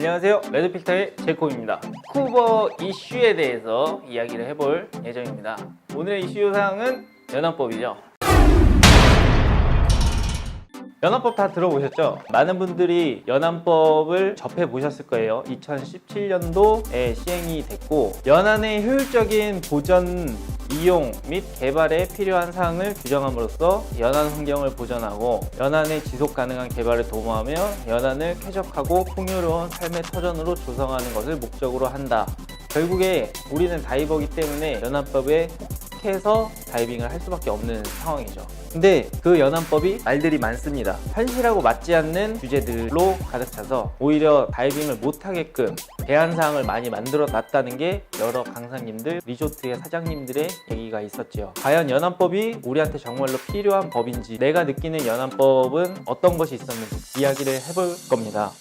안녕하세요, 레드필터의 제이콥입니다. 스쿠버 이슈에 대해서 이야기를 해볼 예정입니다. 오늘의 이슈 사항은 연한법이죠. 연한법 다 들어보셨죠? 많은 분들이 연한법을 접해보셨을 거예요. 2017년도에 시행이 됐고, 연한의 효율적인 보전, 이용 및 개발에 필요한 사항을 규정함으로써 연한 환경을 보전하고 연한의 지속 가능한 개발에 도모하며 연한을 쾌적하고 풍요로운 삶의 터전으로 조성하는 것을 목적으로 한다. 결국에 우리는 다이버이기 때문에 연한법에 해서 다이빙을 할 수밖에 없는 상황이죠. 근데 그 연한법이 말들이 많습니다. 현실하고 맞지 않는 주제들로 가득 차서 오히려 다이빙을 못하게끔 대안사항을 많이 만들어 놨다는 게 여러 강사님들, 리조트의 사장님들의 얘기가 있었죠. 과연 연한법이 우리한테 정말로 필요한 법인지, 내가 느끼는 연한법은 어떤 것이 있었는지 이야기를 해볼 겁니다.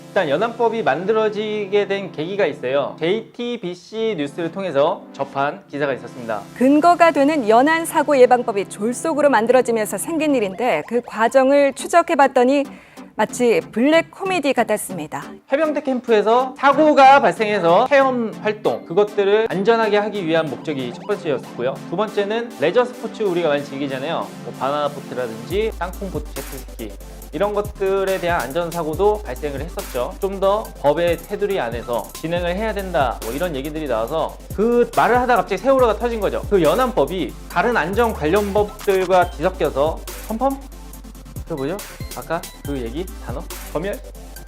일단 연한법이 만들어지게 된 계기가 있어요. JTBC 뉴스를 통해서 접한 기사가 있었습니다. 근거가 되는 연안 사고 예방법이 졸속으로 만들어지면서 생긴 일인데 그 과정을 추적해봤더니 마치 블랙 코미디 같았습니다. 해병대 캠프에서 사고가 발생해서 체험 활동, 그것들을 안전하게 하기 위한 목적이 첫 번째였고요. 두 번째는 레저 스포츠 우리가 많이 즐기잖아요. 뭐 바나나 보트라든지 땅콩 보트, 제트스키 이런 것들에 대한 안전사고도 발생을 했었죠. 좀 더 법의 테두리 안에서 진행을 해야 된다, 뭐 이런 얘기들이 나와서 그 말을 하다 갑자기 세월호가 터진 거죠. 그 연한법이 다른 안전 관련 법들과 뒤섞여서 펌펌? 그거 뭐죠? 아까 그 얘기 단어? 검열?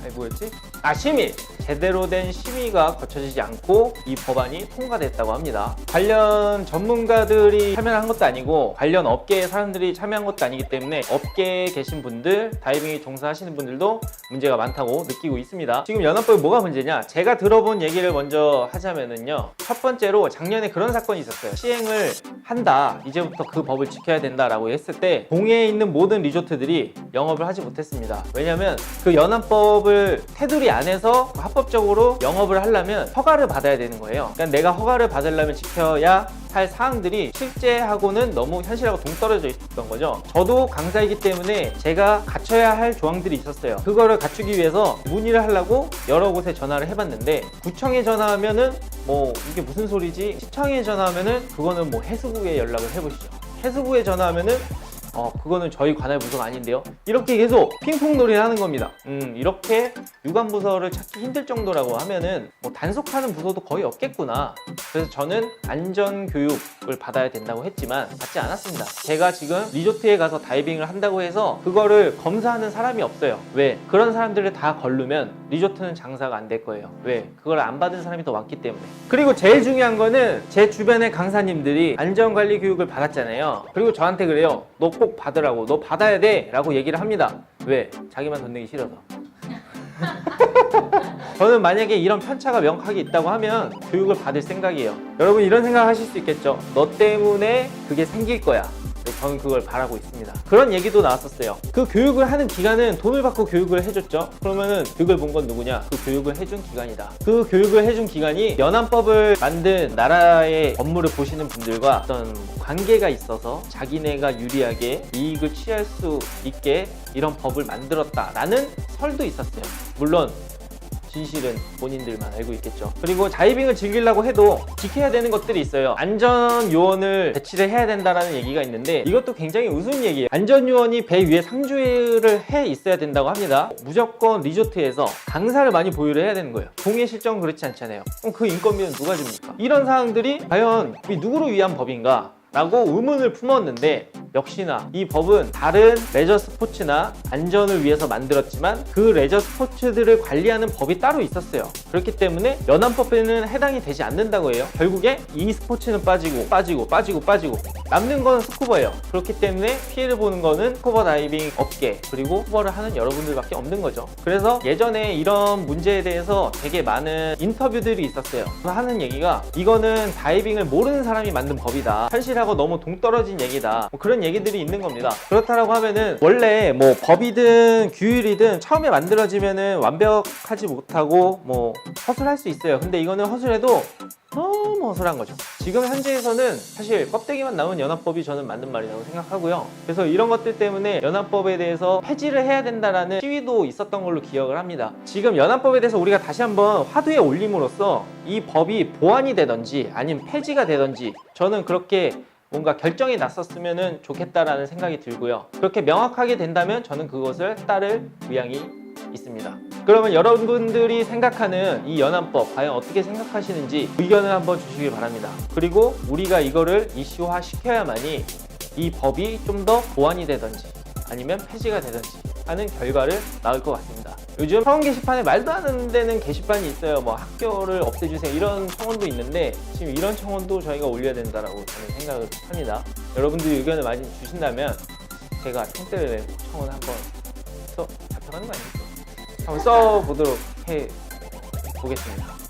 아니 뭐였지? 심의! 제대로 된 심의가 거쳐지지 않고 이 법안이 통과됐다고 합니다. 관련 전문가들이 참여한 것도 아니고 관련 업계의 사람들이 참여한 것도 아니기 때문에 업계에 계신 분들, 다이빙에 종사하시는 분들도 문제가 많다고 느끼고 있습니다. 지금 연한법이 뭐가 문제냐? 제가 들어본 얘기를 먼저 하자면은요, 첫 번째로 작년에 그런 사건이 있었어요. 시행을 한다, 이제부터 그 법을 지켜야 된다라고 했을 때 동해에 있는 모든 리조트들이 영업을 하지 못했습니다. 왜냐면 그 연한법을 테두리 안에서 합법적으로 영업을 하려면 허가를 받아야 되는 거예요. 그러니까 내가 허가를 받으려면 지켜야 할 사항들이 실제하고는 너무 현실하고 동떨어져 있었던 거죠. 저도 강사이기 때문에 제가 갖춰야 할 조항들이 있었어요. 그거를 갖추기 위해서 문의를 하려고 여러 곳에 전화를 해봤는데, 구청에 전화하면은 뭐 이게 무슨 소리지? 시청에 전화하면은 그거는 뭐 해수부에 연락을 해보시죠. 해수부에 전화하면은 그거는 저희 관할 부서가 아닌데요. 이렇게 계속 핑퐁놀이를 하는 겁니다. 이렇게 유관부서를 찾기 힘들 정도라고 하면은 뭐 단속하는 부서도 거의 없겠구나. 그래서 저는 안전교육을 받아야 된다고 했지만 받지 않았습니다. 제가 지금 리조트에 가서 다이빙을 한다고 해서 그거를 검사하는 사람이 없어요. 왜? 그런 사람들을 다 걸르면 리조트는 장사가 안 될 거예요. 왜? 그걸 안 받은 사람이 더 많기 때문에. 그리고 제일 중요한 거는 제 주변의 강사님들이 안전관리 교육을 받았잖아요. 그리고 저한테 그래요. 너 꼭 받으라고, 너 받아야 돼 라고 얘기를 합니다. 왜? 자기만 돈 내기 싫어서. 저는 만약에 이런 편차가 명확하게 있다고 하면 교육을 받을 생각이에요. 여러분 이런 생각 하실 수 있겠죠. 너 때문에 그게 생길 거야. 저는 그걸 바라고 있습니다. 그런 얘기도 나왔었어요. 그 교육을 하는 기관은 돈을 받고 교육을 해줬죠. 그러면은 득을 본 건 누구냐? 그 교육을 해준 기관이다. 그 교육을 해준 기관이 연한법을 만든 나라의 업무를 보시는 분들과 어떤 관계가 있어서 자기네가 유리하게 이익을 취할 수 있게 이런 법을 만들었다라는 설도 있었어요. 물론 진실은 본인들만 알고 있겠죠. 그리고 다이빙을 즐기려고 해도 지켜야 되는 것들이 있어요. 안전요원을 배치를 해야 된다는 얘기가 있는데 이것도 굉장히 우스운 얘기예요. 안전요원이 배 위에 상주를 해 있어야 된다고 합니다. 무조건 리조트에서 강사를 많이 보유를 해야 되는 거예요. 동해 실정은 그렇지 않잖아요. 그럼 그 인건비는 누가 줍니까? 이런 사항들이 과연 누구를 위한 법인가? 라고 의문을 품었는데, 역시나 이 법은 다른 레저 스포츠나 안전을 위해서 만들었지만 그 레저 스포츠들을 관리하는 법이 따로 있었어요. 그렇기 때문에 연한법에는 해당이 되지 않는다고 해요. 결국에 이 스포츠는 빠지고 남는 건 스쿠버예요. 그렇기 때문에 피해를 보는 거는 스쿠버 다이빙 업계, 그리고 스쿠버를 하는 여러분들밖에 없는 거죠. 그래서 예전에 이런 문제에 대해서 되게 많은 인터뷰들이 있었어요. 하는 얘기가 이거는 다이빙을 모르는 사람이 만든 법이다, 현실하고 너무 동떨어진 얘기다, 뭐 그런 얘기들이 있는 겁니다. 그렇다라고 하면은 원래 뭐 법이든 규율이든 처음에 만들어지면은 완벽하지 못하고 뭐 허술할 수 있어요. 근데 이거는 허술해도 너무 허술한 거죠. 지금 현재에서는 사실 껍데기만 나온 연합법이 저는 맞는 말이라고 생각하고요. 그래서 이런 것들 때문에 연합법에 대해서 폐지를 해야 된다라는 시위도 있었던 걸로 기억을 합니다. 지금 연합법에 대해서 우리가 다시 한번 화두에 올림으로써 이 법이 보완이 되든지 아니면 폐지가 되든지 저는 그렇게 뭔가 결정이 났었으면 좋겠다라는 생각이 들고요. 그렇게 명확하게 된다면 저는 그것을 따를 의향이 있습니다. 그러면 여러분들이 생각하는 이 연합법 과연 어떻게 생각하시는지 의견을 한번 주시길 바랍니다. 그리고 우리가 이거를 이슈화 시켜야만이 이 법이 좀 더 보완이 되든지 아니면 폐지가 되든지 하는 결과를 낳을 것 같습니다. 요즘 청원 게시판에 말도 안 되는 게시판이 있어요. 뭐 학교를 없애주세요 이런 청원도 있는데 지금 이런 청원도 저희가 올려야 된다라고 저는 생각을 합니다. 여러분들이 의견을 많이 주신다면 제가 총대를 청원 한번 잡혀가는 거 아니겠죠? 한번 써보도록 해보겠습니다.